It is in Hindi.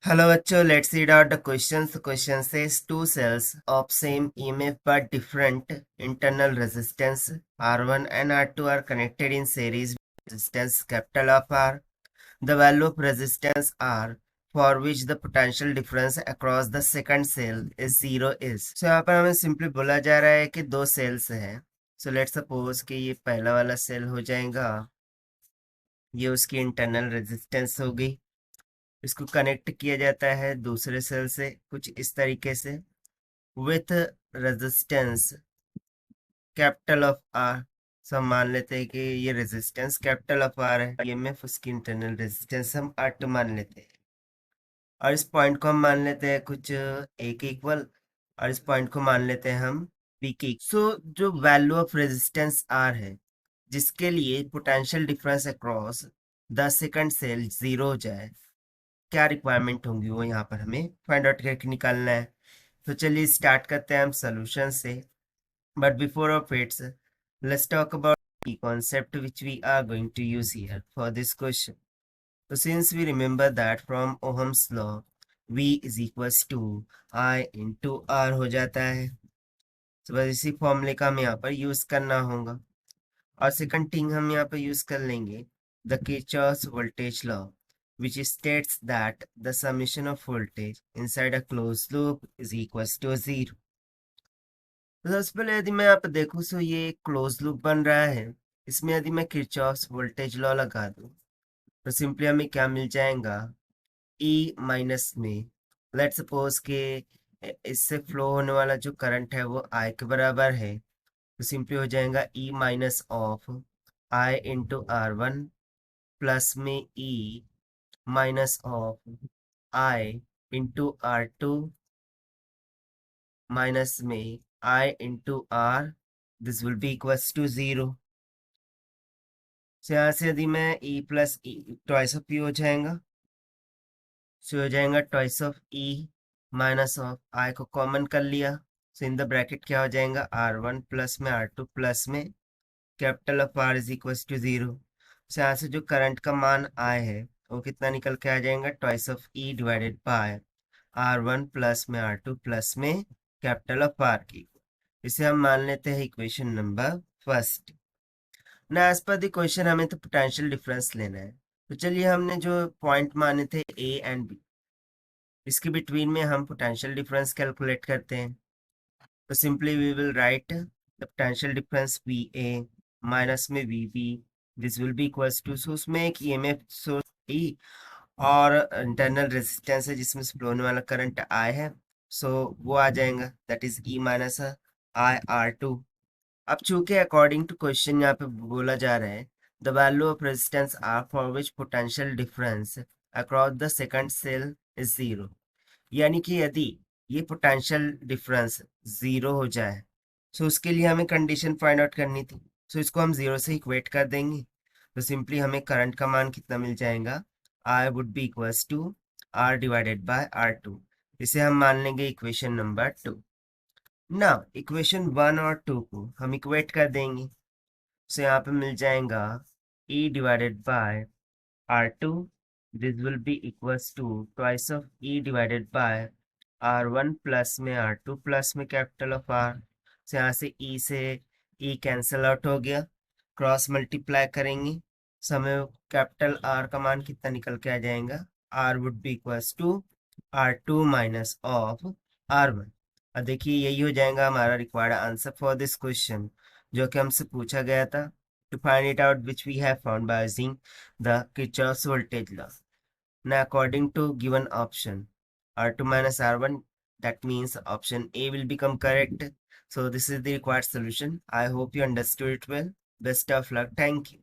Hello बच्चों, let's read out the questions. The question says two cells of same EMF but different internal resistance R1 and R2 are connected in series with resistance capital of R. The value of resistance R for which the potential difference across the second cell is 0 is. So यहाँ पर हमें सिंपली बोला जा रहा है कि दो सेल्स हैं. So let's suppose कि ये पहला वाला सेल हो जाएगा, ये उसकी इंटरनल रेजिस्टेंस होगी. इसको कनेक्ट किया जाता है दूसरे सेल से कुछ इस तरीके से with resistance capital of R. सब मान लेते हैं कि ये रेजिस्टेंस कैपिटल ऑफ आर है, ये में उसकी इंटरनल रेजिस्टेंस हम R2 मान लेते हैं, और इस पॉइंट को हम मान लेते हैं कुछ A के इक्वल, और इस पॉइंट को मान लेते हैं हम B के. सो जो वैल्यू ऑफ रेजिस्टेंस R है, जिसके लिए potential difference across the second cell 0 हो जाए, क्या रिक्वायरमेंट होंगी वो यहाँ पर हमें फाइंड आउट करके निकालना है. तो चलिए स्टार्ट करते हैं हम सोल्यूशन से. But before of its let's talk about the concept which we are going to use here for this question. So since we remember that from Ohm's law V is equals to I into R हो जाता है, तो बस इसी फॉर्मूले का हमें यहाँ पर यूज करना होगा. और सेकंड थिंग हम यहाँ पर यूज कर लेंगे the Kirchhoff's voltage law which states that the summation of voltage inside a closed loop is equals to 0. तो सबसे पहले यदि मैं यहाँ पर देखूँ तो ये क्लोज लूप बन रहा है, इसमें यदि मैं किरचॉफ्स वोल्टेज लॉ लगा दूँ तो सिंपली हमें क्या मिल जाएगा, E माइनस में लेट सपोज के इससे फ्लो होने वाला जो करंट है वो I के बराबर है, तो सिंपली हो जाएगा E minus of I into R1 plus में E minus of I into R2 minus में I into R. This will be equals to 0. यहाँ से यदि मैं E plus E twice of E हो जाएगा, सो हो जाएगा twice of E minus of I को कॉमन कर लिया, सो इन द ब्रैकेट क्या हो जाएगा R1 प्लस में R2 प्लस में capital of R is equals to 0. So यहाँ से जो करंट का मान I है वो कितना निकल के आ जाएगा, twice of E divided by R1 plus में R2 प्लस में कैपिटल ऑफ R की. इसे हम मान लेते हैं इक्वेशन नंबर फर्स्ट. ना एज पर द क्वेश्चन हमें तो पोटेंशियल डिफरेंस लेना है, तो चलिए हमने जो पॉइंट माने थे A एंड B, इसके बिटवीन में हम पोटेंशियल डिफरेंस कैलकुलेट करते हैं. तो simply we will write the potential difference VA minus में VB, this will be equals to, so उसमें एक EMF सोर्स E और इंटरनल रेजिस्टेंस है जिसमें से फ्लो होने वाला करंट I है, सो वो आ जाएगा that is E minus I R2. अब चूंकि अकॉर्डिंग टू क्वेश्चन यहाँ पे बोला जा रहा है the value of resistance R for which potential difference across the second cell is 0, यानी कि यदि ये पोटेंशियल डिफरेंस 0 हो जाए, सो उसके लिए हमें कंडीशन फाइंड आउट करनी थी. सो इसको हम 0 से इक्वेट कर देंगे, तो सिंपली हमें करंट का मान कितना मिल जाएगा, I would be equals to R divided by R2. इसे हम मान लेंगे इक्वेशन नंबर 2. ना इक्वेशन 1 और 2 को हम इक्वेट कर देंगे, सो यहाँ पे मिल जाएगा E divided by R2, this will be equals to twice of E divided by R1 plus में R2 प्लस में कैपिटल ऑफ R. सो यहाँ से E से E कैंसिल आउट हो गया, क्रॉस मल्टीप्लाई करेंगे, समय कैपिटल R का मान कितना निकल के आ जाएगा, R would be equals to R2 minus of R1. अब देखिए यही हो जाएगा हमारा required answer for this question जो कि हमसे पूछा गया था, to find it out which we have found by using the Kirchhoff's voltage law. Now according to given option R2 minus R1, that means option A will become correct. So this is the required solution. I hope you understood it well. Best of luck. Thank you.